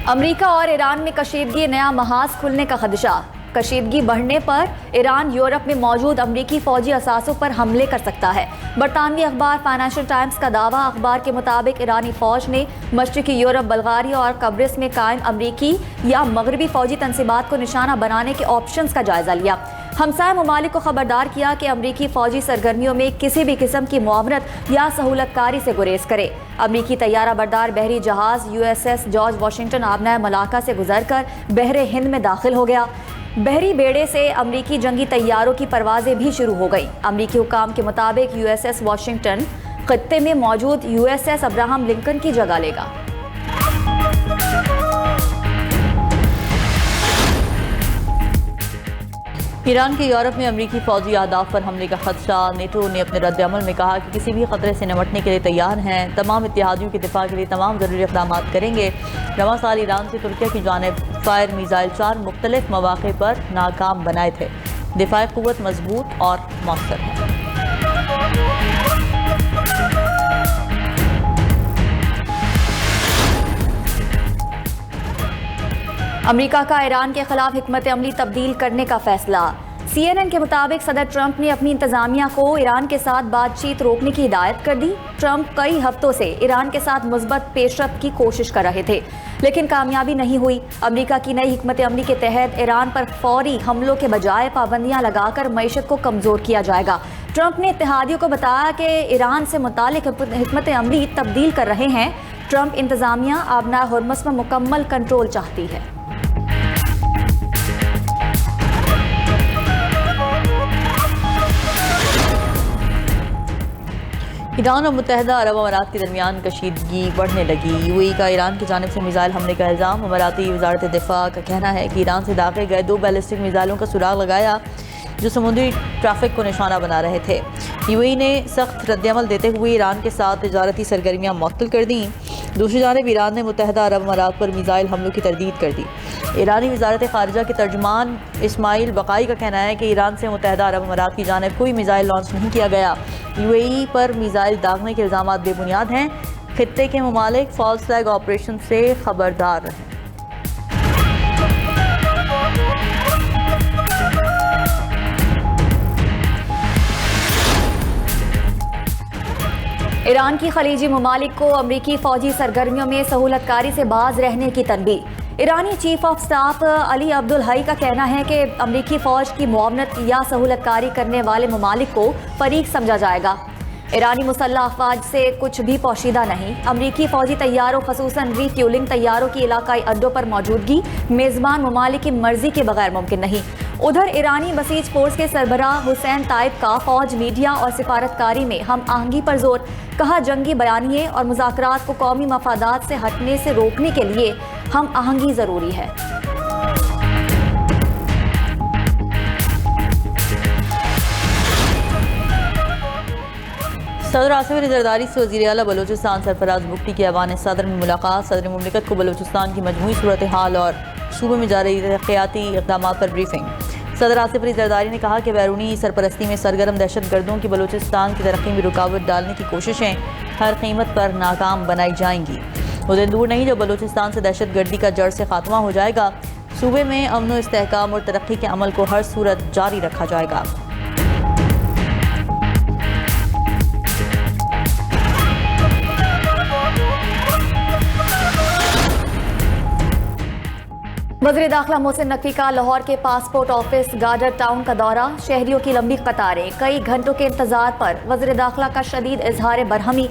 America और Iran में कशीदगी, नया महाज खुलने का खदशा। कशीदगी बढ़ने पर ईरान यूरोप में मौजूद अमरीकी फौजी असासों पर हमले कर सकता है। बरतानवी अखबार फाइनेंशियल टाइम्स का दावा। अखबार के मुताबिक ईरानी फौज ने मशरकी यूरोप, बल्गारिया और कब्रिस में कायम अमरीकी या मगरबी फौजी तनसीबात को निशाना बनाने के ऑप्शंस का जायजा लिया। हमसाय ममालिक को खबरदार किया कि अमरीकी फौजी सरगर्मियों में किसी भी किस्म की मुआवनत या सहूलतकारी से गुरेज करे। अमरीकी तैयारा बरदार बहरी जहाज USS जॉर्ज वाशिंगटन आबनाए मलाका से गुजरकर बहरे हिंद में दाखिल हो गया। बहरी बेड़े से अमरीकी जंगी तैयारों की परवाजें भी शुरू हो गई। अमरीकी हुकाम के मुताबिक USS वाशिंगटन खत्ते में मौजूद USS अब्राहम लिंकन की जगह लेगा। ईरान के यूरोप में अमरीकी फौजी अहदाफ पर हमले का खदशा। नेटो ने अपने रद्द-ए-अमल में कहा कि किसी भी खतरे से निपटने के लिए तैयार हैं। तमाम इत्तेहादियों के दिफा के लिए तमाम ज़रूरी इक़दाम करेंगे। रवां साल ईरान से तुर्किया की जानिब फायर मिसाइल 4 मुख्तलिफ मौक़े पर नाकाम बनाए थे। दिफाई क़ुव्वत मजबूत और मौसर है। अमेरिका का ईरान के खिलाफ हिकमत अमली तब्दील करने का फैसला। CNN के मुताबिक सदर ट्रंप ने अपनी इंतजामिया को ईरान के साथ बातचीत रोकने की हिदायत कर दी। ट्रंप कई हफ्तों से ईरान के साथ मुस्बत पेशरफ्त की कोशिश कर रहे थे, लेकिन कामयाबी नहीं हुई। अमेरिका की नई हिकमत अमली के तहत ईरान पर फौरी हमलों के बजाय पाबंदियां लगाकर मईशत को कमजोर किया जाएगा। ट्रंप ने इत्तेहादियों को बताया कि ईरान से मुतालिक हिकमत अमली तब्दील कर रहे हैं। ट्रंप इंतजामिया आबनाए हुर्मुज़ पर मुकम्मल कंट्रोल चाहती है। ईरान और मुत्तहदा अरब अमारात के दरमियान कशीदगी बढ़ने लगी। UAE का ईरान की जानिब से मिसाइल हमले का इल्ज़ाम। अमाराती वज़ारत दिफा का कहना है कि ईरान से दागे गए 2 बैलिस्टिक मिसाइलों का सुराग लगाया जो समुद्री ट्रैफिक को निशाना बना रहे थे। UAE ने सख्त रद्द-ए-अमल देते हुए ईरान के साथ तिजारती सरगर्मियाँ मुअत्तल कर दी। दूसरी जानिब ईरान ने मुत्तहदा अरब अमारात पर मिसाइल हमलों की तरदीद कर दी। ईरानी वज़ारत ख़ारिजा के तर्जुमान इस्माइल बक़ाई का कहना है कि ईरान से मुत्तहदा अरब अमारात की जानिब कोई मिसाइल लॉन्च नहीं किया गया। UAE पर मिसाइल दागने के इल्ज़ामात बेबुनियाद हैं। खित्ते के ममालिक फॉल्स फ्लैग ऑपरेशन से खबरदार रहें। ईरान की खलीजी ममालिक को अमरीकी फौजी सरगर्मियों में सहूलतकारी से बाज रहने की तनबीह। ईरानी chief of staff Ali Abdul Hai का कहना है कि अमरीकी फौज की मुआवनत या सहूलतकारी करने वाले ममालिक को फरीक समझा जाएगा। ईरानी मुसल्लह अफवाज से कुछ भी पोशीदा नहीं। अमरीकी फौजी तैयारों खसूसन रीफ्यूलिंग तैयारों की इलाकाई अड्डों पर मौजूदगी मेज़बान ममालिक की मर्जी के बगैर मुमकिन नहीं। उधर ईरानी बसीज फोर्स के सरबराह हुसैन ताइब का फौज, मीडिया और सिफारतकारी में हम आहंगी पर जोर। कहा, जंगी बयानिए और मुज़ाकरात को कौमी मफादात से हटने से रोकने के लिए हम आहंगी ज़रूरी है। सदर आसिफ अली जरदारी से वज़ीर आला बलूचिस्तान सरफराज बुगटी की ऐवान सदर में मुलाकात। सदर मुमलिकत को बलूचिस्तान की मजमूई सूरत हाल और सूबे में जारी तरक्याती इक़दाम पर ब्रीफिंग। सदर आसिफ अली जरदारी ने कहा कि बैरूनी सरपरस्ती में सरगर्म दहशत गर्दों की बलूचिस्तान की तरक्की में रुकावट डालने की कोशिशें हर कीमत पर नाकाम बनाई जाएंगी। वो दिन दूर नहीं जब बलूचिस्तान से दहशत गर्दी का जड़ से खात्मा हो जाएगा। सूबे में अमन व इस्तेहकाम और तरक्की के अमल को हर सूरत जारी रखा जाएगा। वज़ीर दाखिला मोहसिन नकवी का लाहौर के पासपोर्ट ऑफिस गार्डर टाउन का दौरा। शहरियों की लंबी कतारें, कई घंटों के इंतजार पर वज़ीर दाखिला का शदीद इजहार बरहमी।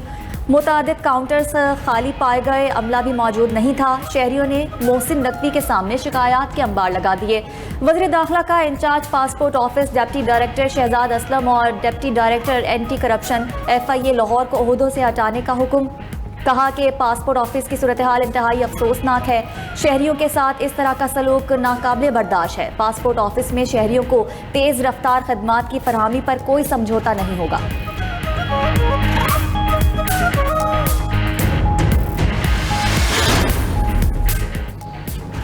मुतादिद काउंटर्स खाली पाए गए, अमला भी मौजूद नहीं था। शहरियों ने मोहसिन नकवी के सामने शिकायत के अंबार लगा दिए। वज़ीर दाखिला का incharge passport office deputy director Shahzad Aslam और deputy director anti corruption FIA Lahore को ओहदों से हटाने का हुक्म। कहा कि पासपोर्ट ऑफिस की सूरत हाल इंतहाई अफसोसनाक है। शहरियों के साथ इस तरह का सलूक नाकाबिले बर्दाश्त है। पासपोर्ट ऑफिस में शहरियों को तेज़ रफ्तार खदमात की फरहमी पर कोई समझौता नहीं होगा।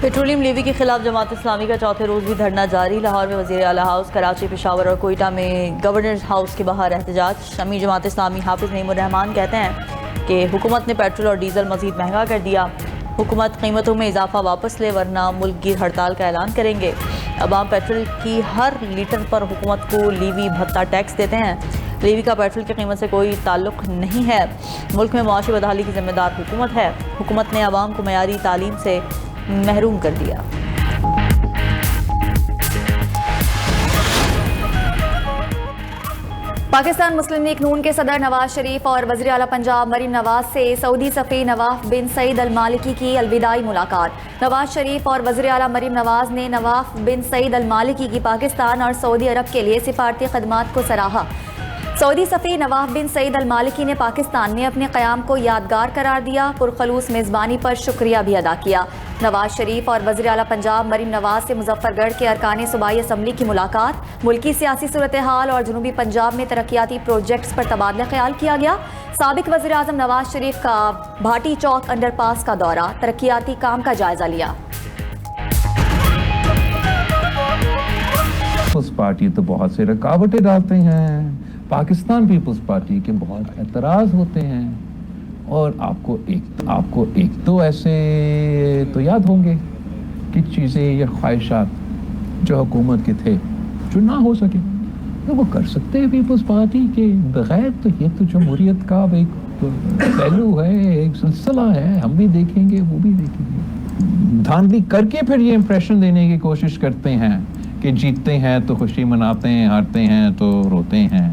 पेट्रोलियम लेवी के खिलाफ जमात इस्लामी का चौथे रोज भी धरना जारी। लाहौर में वज़ीर आला हाउस, कराची, पेशावर और कोयटा में गवर्नर हाउस के बाहर एहतजाज। शमी जमात इस्लामी हाफिज नईमुर रहमान कहते हैं कि हुकूमत ने पेट्रोल और डीजल मजीद महंगा कर दिया। हुकूमत कीमतों में इजाफा वापस ले वरना मुल्क गिर हड़ताल का ऐलान करेंगे। अवाम पेट्रोल की हर लीटर पर हुकूमत को लीवी भत्ता टैक्स देते हैं। लीवी का पेट्रोल की कीमत से कोई ताल्लुक नहीं है। मुल्क में मुआशी बदहाली की जिम्मेदार हुकूमत है। हुकूमत ने अवाम को मयारी तालीम से महरूम कर दिया। पाकिस्तान मुस्लिम लीग नून के सदर नवाज शरीफ और वज़ीर आला पंजाब मरीम नवाज से सऊदी सफ़ी नवाफ बिन सईद अल मालिकी की अलविदाई मुलाकात। नवाज शरीफ और वज़ीर आला मरीम नवाज ने नवाफ बिन सईद अल मालिकी की पाकिस्तान और सऊदी अरब के लिए सिफारती खदमात को सराहा। सऊदी सफ़ी नवाफ बिन सईद अल मालिकी ने पाकिस्तान में अपने क़याम को यादगार करार दिया। पुरखलूस मेज़बानी पर शुक्रिया भी अदा किया। नवाज शरीफ और वज़ीर आला पंजाब मरीम नवाज से मुजफ्फरगढ़ के अरकान सूबाई असम्बली की मुलाकात, मुल्की सियासी सूरत हाल और जनूबी पंजाब में तरक्याती प्रोजेक्ट्स पर तबादला ख्याल किया गया। साबिक वज़ीर आज़म नवाज शरीफ का भाटी चौक अंडरपास का दौरा, तरक्याती काम का जायजा लिया। पीपल्स पार्टी तो बहुत से रुकावटें डालते हैं, पाकिस्तान पीपल्स पार्टी के बहुत एतराज़ होते हैं और आपको एक तो ऐसे तो याद होंगे कि चीज़ें या ख्वाहिशात जो हुकूमत के थे जो ना हो सके तो वो कर सकते हैं पीपल्स पार्टी के बगैर। तो ये तो जमहूरियत का एक पहलू है, एक सिलसिला है, हम भी देखेंगे वो भी देखेंगे। धांधली करके फिर ये इंप्रेशन देने की कोशिश करते हैं कि जीतते हैं तो खुशी मनाते हैं, हारते हैं तो रोते हैं।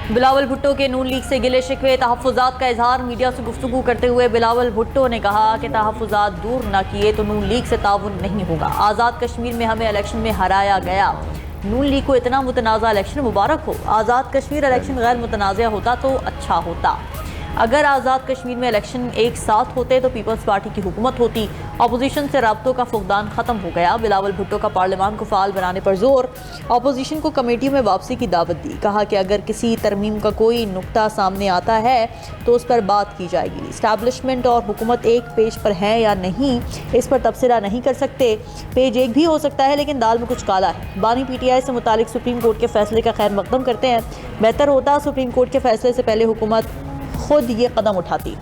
बिलावल भुट्टो के नून लीग से गिले शिकवे, तहफ़्फ़ुज़ात का इजहार। मीडिया से गुफ्तगू करते हुए बिलावल भुट्टो ने कहा कि तहफ़्फ़ुज़ात दूर न किए तो नून लीग से ताउन नहीं होगा। आज़ाद कश्मीर में हमें इलेक्शन में हराया गया। नून लीग को इतना मुतनाज़ा इलेक्शन मुबारक हो। आज़ाद कश्मीर इलेक्शन गैर मुतनाज़ा होता तो अच्छा होता। अगर आज़ाद कश्मीर में इलेक्शन एक साथ होते तो पीपल्स पार्टी की हुकूमत होती। अपोजिशन से राब्तों का फुकदान ख़त्म हो गया। बिलावल भुट्टो का पार्लियामान को फ़ाल बनाने पर जोर। अपोजिशन को कमेटियों में वापसी की दावत दी। कहा कि अगर किसी तरमीम का कोई नुक्ता सामने आता है तो उस पर बात की जाएगी। इस्टेब्लिशमेंट और हुकूमत एक पेज पर है या नहीं, इस पर तबसरा नहीं कर सकते। पेज एक भी हो सकता है लेकिन दाल में कुछ काला है। बानी PTI से मुतालिक सुप्रीम कोर्ट के फैसले का खैर मकदम करते हैं। बेहतर होता सुप्रीम कोर्ट के फैसले से पहले हुकूमत खुद ये कदम उठाती।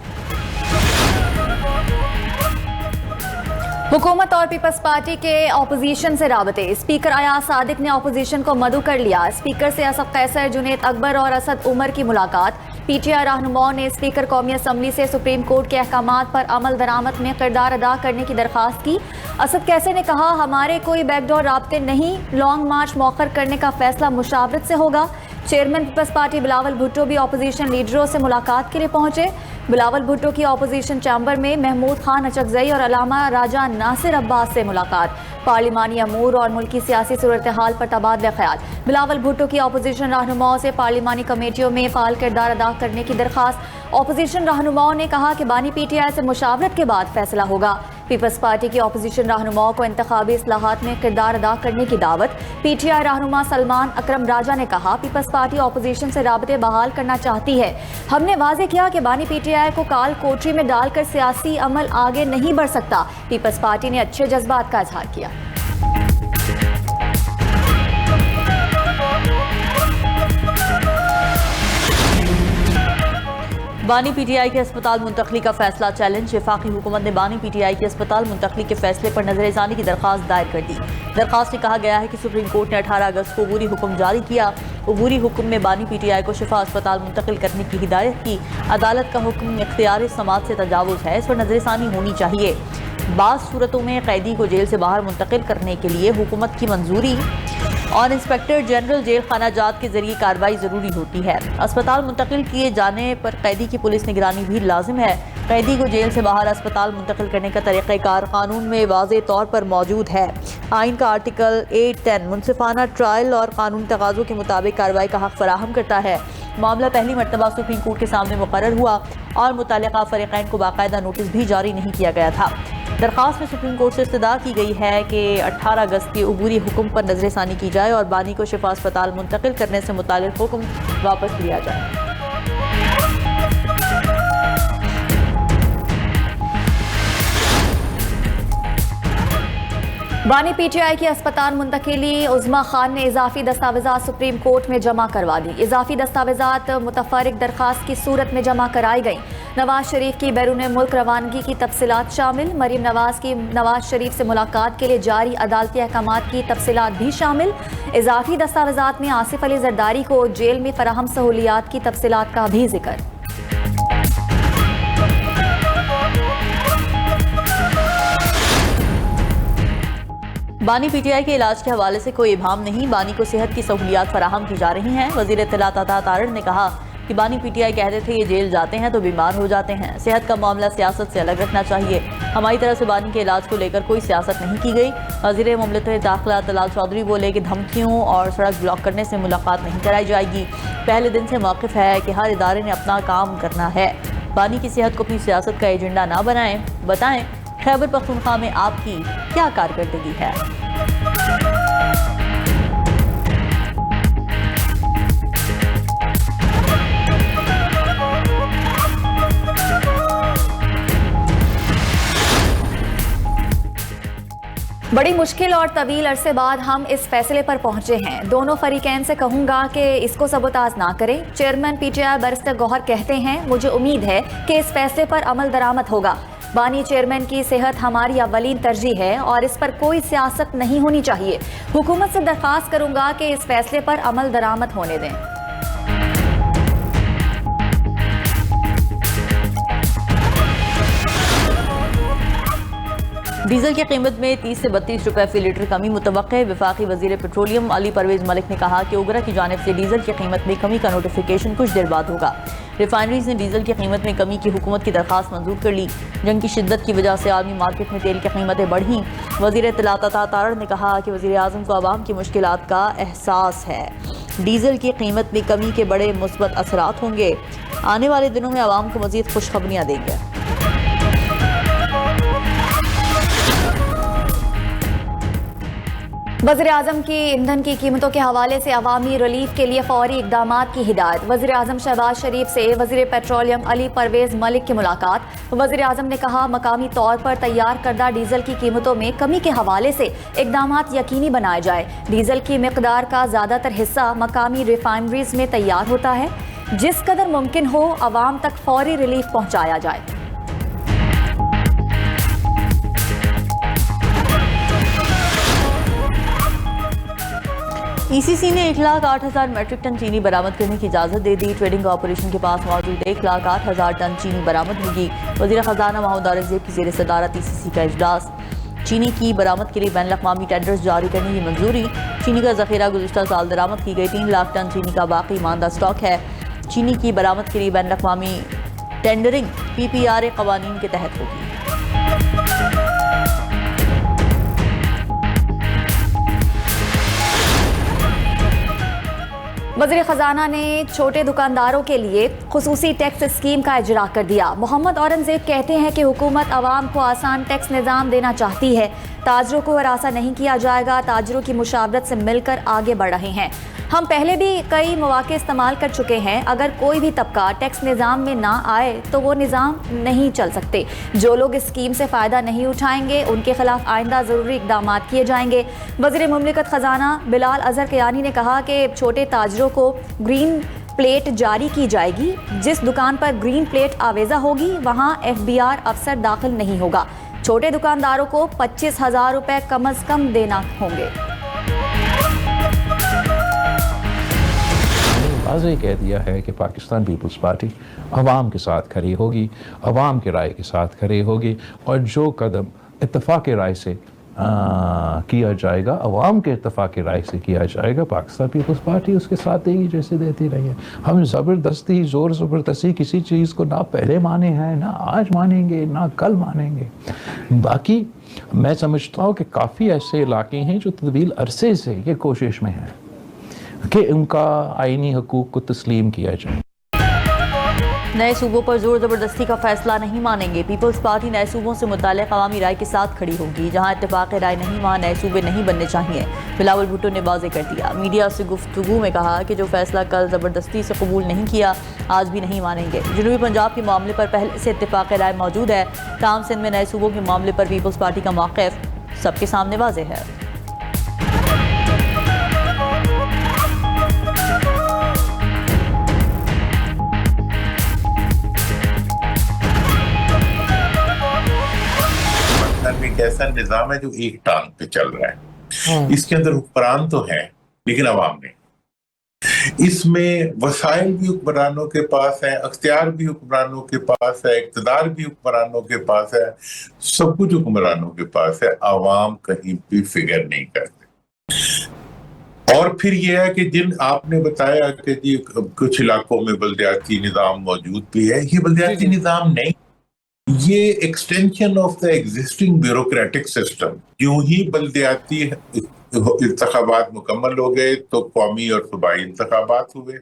हुकूमत और पीपल्स पार्टी के अपोजिशन से राबते। स्पीकर अयाज सादिक ने अपोजिशन को मदऊ कर लिया। स्पीकर से असद कैसर, जुनैद अकबर और असद उमर की मुलाकात। PTI रहनुमाओं ने स्पीकर कौमी असम्बली से सुप्रीम कोर्ट के अहकामात पर अमल दरामद में किरदार अदा करने की दरख्वास्त की। असद कैसर ने कहा, हमारे कोई बैकडोर राब्ते नहीं, लॉन्ग मार्च मौखर करने का फैसला मुशावरत से होगा। Chairman peoples party Bilawal Bhutto भी अपोजिशन लीडरों से मुलाकात के लिए पहुंचे। बिलावल भुट्टो की अपोजिशन चैम्बर में महमूद खान अचकजई और अलामा राजा नासिर अब्बास से मुलाकात। पार्लिमानी अमूर और मुल्की सियासी सूरत हाल पर तबादला ख्याल। बिलावल भुट्टो की अपोजिशन रहनुमाओं से पार्लिमानी कमेटियों में फ़ाल किरदार अदा करने की दरख्वास्त। अपोजिशन रहनुमाओं ने कहा कि बानी PTI से मुशावरत के बाद फैसला होगा। पीपल्स पार्टी की अपोजिशन रहनुमाओं को इंतखाबी इस्लाहात में किरदार अदा करने की दावत। PTI रहनुमा सलमान अकरम राजा ने कहा, पीपल्स पार्टी अपोजिशन से राबते बहाल करना चाहती है। हमने वाजे किया कि बानी PTI को काल कोठरी में डालकर सियासी अमल आगे नहीं बढ़ सकता। पीपल्स पार्टी ने अच्छे जज्बात का इजहार किया। बानी PTI के अस्पताल मुंतकली का फैसला चैलेंज। वफाकी हुकूमत ने बानी PTI के अस्पताल मुंतकली के फैसले पर नजरसानी की दरख्वास्त दायर कर दी। दरख्वास्त में कहा गया है कि सुप्रीम कोर्ट ने 18 अगस्त को अबूरी हुक्म जारी किया। अबूरी हुक्म में बानी PTI को शिफा अस्पताल मुंतकिल करने की हिदायत की। अदालत का हुक्म इख्तियार समात से तजावुज़ है, इस पर नजरसानी होनी चाहिए। बाज़ सूरतों में कैदी को जेल से बाहर मुंतकिल करने के लिए हुकूमत की मंजूरी और इंस्पेक्टर जनरल जेल खाना जात के जरिए कार्रवाई ज़रूरी होती है। अस्पताल मुंतकिल किए जाने पर कैदी की पुलिस निगरानी भी लाजिम है। कैदी को जेल से बाहर अस्पताल मुंतकिल करने का तरीक़ाकार कानून में वाज़े तौर पर मौजूद है। आइन का आर्टिकल 810 मुनसिफाना ट्रायल और कानूनी तकाज़ों के मुताबिक कार्रवाई का हक़ फराहम करता है। मामला पहली मरतबा सुप्रीम कोर्ट के सामने मुकर्रर हुआ और मुतल्लिक़ा फ़रीक़ैन को बाकायदा नोटिस भी जारी नहीं किया गया था। दरख्वास्त में सुप्रीम कोर्ट से इस्तदा की गई है कि 18 अगस्त के अबूरी हुक्म पर नजरसानी की जाए और बानी को शिफा अस्पताल मुंतकिल करने से मुताल्लिक़ हुक्म वापस लिया जाए। बानी PTI की अस्पताल मुंतकिली। उज़्मा खान ने इजाफी दस्तावेज़ात सुप्रीम कोर्ट में जमा करवा दी। इजाफी दस्तावेज़ात मुतफर्रिक दरख्वास्त की सूरत में जमा कराई गई। नवाज शरीफ की बैरून मुल्क रवानगी की तफसीलात शामिल। मरीम नवाज की नवाज शरीफ से मुलाकात के लिए जारी अदालती अहकामात की तफसीलात भी शामिल। इजाफी दस्तावेजात में आसिफ अली जरदारी को जेल में फराहम सहूलियात की तफसीलात का भी जिक्र। बानी पीटीआई के इलाज के हवाले से कोई इबाम नहीं, बानी को सेहत की सहूलियात फराहम की जा रही हैं। वजीर इत्तलात अता तारड़ ने कहा कि बानी पीटीआई कहते थे ये जेल जाते हैं तो बीमार हो जाते हैं, सेहत का मामला सियासत से अलग रखना चाहिए। हमारी तरफ से बानी के इलाज को लेकर कोई सियासत नहीं की गई। वजीर मुमलिकत दाखिला तलाल चौधरी बोले कि धमकियों और सड़क ब्लॉक करने से मुलाकात नहीं कराई जाएगी। पहले दिन से मौक़िफ़ है कि हर इदारे ने अपना काम करना है। बानी की सेहत को अपनी सियासत का एजेंडा ना बनाएं। बताएं खैबर पख्तूनख्वा में आपकी क्या कारकर्दगी है। बड़ी मुश्किल और तवील अरसे बाद हम इस फैसले पर पहुंचे हैं। दोनों फरीकैन से कहूंगा कि इसको सबोताज ना करें। चेयरमैन पीटीआई बैरिस्टर गौहर कहते हैं मुझे उम्मीद है कि इस फैसले पर अमल दरामद होगा। बानी चेयरमैन की सेहत हमारी अव्वलीन तरजीह है और इस पर कोई सियासत नहीं होनी चाहिए। हुकूमत से दरख्वास्त करूंगा कि इस फैसले पर अमल दरामद होने दें। डीजल की कीमत में 30 से 32 रुपए फी लीटर कमी मुतवक्के है। वफाकी वजीर पेट्रोलियम अली परवेज मलिक ने कहा कि उगरा की जानिब से डीजल की कीमत में कमी का नोटिफिकेशन कुछ देर बाद होगा। रिफाइनरीज ने डीजल की कीमत में कमी की हुकूमत की दरख्वास्त मंजूर कर ली। जंग की शिद्दत की वजह से आलमी मार्केट में तेल की कीमतें बढ़ी। वजीर इत्तलात अता तारड़ ने कहा कि वजीर आज़म को आवाम की मुश्किलात का एहसास है। डीजल की कीमत में कमी के बड़े मुस्बत असरात होंगे। आने वाले दिनों में आवाम को मजीद खुशखबरियाँ देंगे। वज़ीर आज़म की ईंधन की कीमतों के हवाले से अवामी रिलीफ के लिए फौरी इक़दामात की हिदायत। वज़ीर आज़म शहबाज शरीफ से वज़ीर पेट्रोलियम अली परवेज़ मलिक की मुलाकात। वज़ीर आज़म ने कहा मकामी तौर पर तैयार करदा डीजल की कीमतों में कमी के हवाले से इक़दामात यकीनी बनाए जाए। डीजल की मिक़दार का ज़्यादातर हिस्सा मकामी रिफाइनरीज में तैयार होता है। जिस कदर मुमकिन हो अवाम तक फौरी रिलीफ पहुँचाया जाए। ईसीसी ने 1,08,000 मैट्रिक टन चीनी बरामद करने की इजाज़त दे दी। ट्रेडिंग कॉर्पोरेशन के पास मौजूद 1,08,000 टन चीनी बरामद होगी। वज़ीर ख़जाना महमूद औरंगज़ेब की ज़ेर सदारत ईसीसी का इजलास। चीनी की बरामद के लिए बैन अक़वामी टेंडर्स जारी करने की मंजूरी। चीनी का ज़ख़ीरा गुज़िश्ता साल दरामद की गई 3 लाख टन चीनी का बाकी मानदा स्टॉक है। चीनी की बरामद के लिए बैन अक़वामी टेंडरिंग PPRA क़वानीन के तहत होगी। वज़ीर ख़जाना ने छोटे दुकानदारों के लिए खुसूसी टैक्स स्कीम का इजरा कर दिया। मोहम्मद औरंगज़ेब कहते हैं कि हुकूमत आवाम को आसान टैक्स निज़ाम देना चाहती है। ताजरों को हरासा नहीं किया जाएगा। ताजरों की मुशावरत से मिलकर आगे बढ़ रहे हैं। हम पहले भी कई मौके इस्तेमाल कर चुके हैं। अगर कोई भी तबका टैक्स निज़ाम में ना आए तो वो निज़ाम नहीं चल सकते। जो लोग इस स्कीम से फ़ायदा नहीं उठाएंगे उनके खिलाफ आइंदा ज़रूरी इक़दाम किए जाएंगे। वज़ीर मुमलिकत ख़जाना बिलाल अज़हर कियानी ने कहा कि छोटे ताजरों को ग्रीन प्लेट जारी की जाएगी। जिस दुकान पर ग्रीन प्लेट आवेज़ा होगी वहाँ FBR अफसर दाखिल नहीं होगा। छोटे दुकानदारों को 25,000 रुपये कम अज़ कम देना होंगे। वाज़ेह कह दिया है कि पाकिस्तान पीपल्स पार्टी अवाम के साथ खड़ी होगी, अवाम की राय के साथ खड़ी होगी और जो कदम इत्तफ़ाक़ राय से किया जाएगा, अवाम के इत्तफ़ाक़ राय से किया जाएगा, पाकिस्तान पीपल्स पार्टी उसके साथ देगी जैसे देती रही है। हम ज़बरदस्ती ज़ोर ज़बरदस्ती किसी चीज़ को ना पहले माने हैं, ना आज मानेंगे, ना कल मानेंगे। बाकी मैं समझता हूँ कि काफ़ी ऐसे इलाके हैं जो तवील अरसे से ये कोशिश में हैं कि उनका आईनी हकूक़ को तस्लीम किया जाए। नए सूबों पर जोर ज़बरदस्ती का फैसला नहीं मानेंगे। पीपल्स पार्टी नए सूबों से मुताल्लिक़ अवामी राय के साथ खड़ी होगी। जहां इत्तेफ़ाक़ राय नहीं वहाँ नए सूबे नहीं बनने चाहिए। बिलावल भुट्टो ने वाज़ेह कर दिया। मीडिया से गुफ्तगू में कहा कि जो फैसला कल ज़बरदस्ती से कबूल नहीं किया आज भी नहीं मानेंगे। जनूबी पंजाब के मामले पर पहले से इत्तेफ़ाक़ राय मौजूद है। ताहम सिंध में नए सूबों के मामले पर पीपल्स पार्टी का मौक़िफ़ सबके सामने वाज़ेह है। ऐसा निजाम है जो एक टांग पे चल रहा है। इसके अंदर हुक्मरान तो है लेकिन अवाम नहीं। इसमें वसाइल भी हुक्मरानों के पास है, अख्तियार भी हुक्मरानों के पास है, इक़्तिदार भी हुक्मरानों के पास है, सब कुछ हुक्मरानों के पास है। अवाम कहीं भी फिगर नहीं करते। और फिर यह है कि जिन आपने बताया कि जी कुछ इलाकों में बल्दियाती निज़ाम मौजूद भी है, ये बल्दियाती निज़ाम नहीं, ये extension of the existing bureaucratic system. यूं ही बल्दियाती इंतखाबात मुकम्मल हो गए तो कौमी और सूबाई इंतखाबात हुए।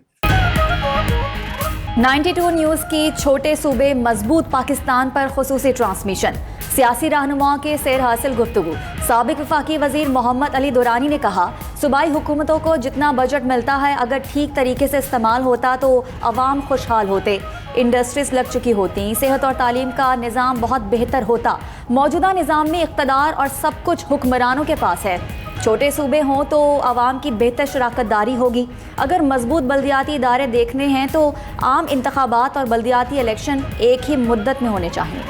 92 न्यूज़ की छोटे सूबे मजबूत पाकिस्तान पर खुसूसी ट्रांसमिशन। सियासी रहनुमाओं के सैर हासिल गुफ्तगू। साबिक वफाकी वजीर मोहम्मद अली दुरानी ने कहा, सूबाई हुकूमतों को जितना बजट मिलता है अगर ठीक तरीके से इस्तेमाल होता तो अवाम खुशहाल होते, इंडस्ट्रीज लग चुकी होती, सेहत और तालीम का निज़ाम बहुत बेहतर होता। मौजूदा निज़ाम में इक़्तिदार और सब कुछ हुक्मरानों के पास है। छोटे सूबे हों तो आवाम की बेहतर शराकतदारी होगी। अगर मजबूत बल्दियाती इदारे देखने हैं तो आम इंतखाबात और बल्दियाती इलेक्शन एक ही मुद्दत में होने चाहिए।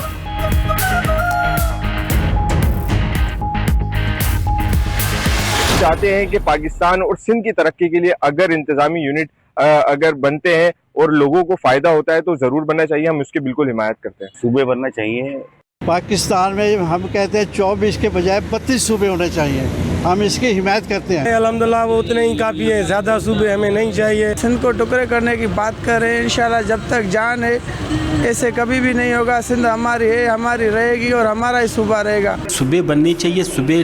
चाहते हैं कि पाकिस्तान और सिंध की तरक्की के लिए अगर इंतजामी यूनिट अगर बनते हैं और लोगों को फायदा होता है तो जरूर बनना चाहिए। हम उसकी बिल्कुल हिमायत करते हैं। सूबे बनना चाहिए। पाकिस्तान में हम कहते हैं 24 के बजाय 32 सूबे होने चाहिए। हम इसकी हिमायत करते हैं। अल्हम्दुलिल्लाह वो उतने ही काफ़ी है, ज़्यादा सूबे हमें नहीं चाहिए। सिंध को टुकड़े करने की बात करें, इंशाल्लाह जब तक जान है ऐसे कभी भी नहीं होगा। सिंध हमारी है, हमारी रहेगी और हमारा ही सूबा रहेगा। सूबे बनने चाहिए, सूबे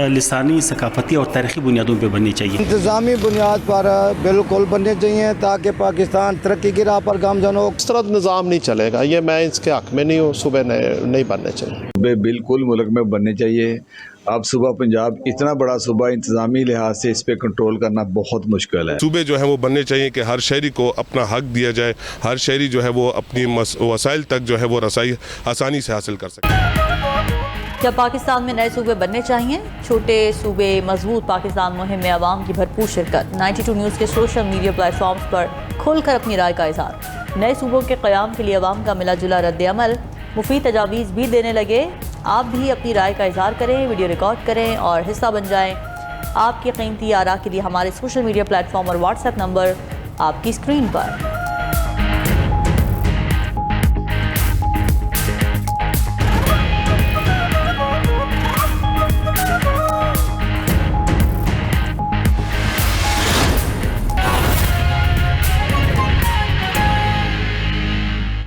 लिसानी सकाफती और तारीखी बुनियादों पर बननी चाहिए। इंतज़ामी बुनियाद पर बिल्कुल बनने चाहिए ताकि पाकिस्तान तरक्की की राह पर गामजन हो। इस तरह निज़ाम नहीं चलेगा, ये मैं इसके हक में नहीं हूँ। सूबे नहीं बनने चाहिए। सूबे बिल्कुल मुल्क में बनने चाहिए। अब सूबा पंजाब इतना बड़ा सूबा, इंतजामी लिहाज से इस पे कंट्रोल करना बहुत मुश्किल है। सूबे जो है वो बनने चाहिए कि हर शहरी को अपना हक दिया जाए, हर शहरी जो है वो अपनी वसाइल तक जो है वो रसाई आसानी से हासिल कर सके। जब पाकिस्तान में नए सूबे बनने चाहिए, छोटे सूबे मजबूत पाकिस्तान मुहिम में आवाम की भरपूर शिरकत। 92 न्यूज़ के सोशल मीडिया प्लेटफॉर्म्स पर खुलकर अपनी राय का इज़हार। नए सूबों के क़याम के लिए आवाम का मिला जुला रद्द अमल। मुफीद तजावीज़ भी देने लगे। आप भी अपनी राय का इज़हार करें, वीडियो रिकॉर्ड करें और हिस्सा बन जाएं। आपकी कीमती आरा के लिए हमारे सोशल मीडिया प्लेटफॉर्म और व्हाट्सएप नंबर आपकी स्क्रीन पर।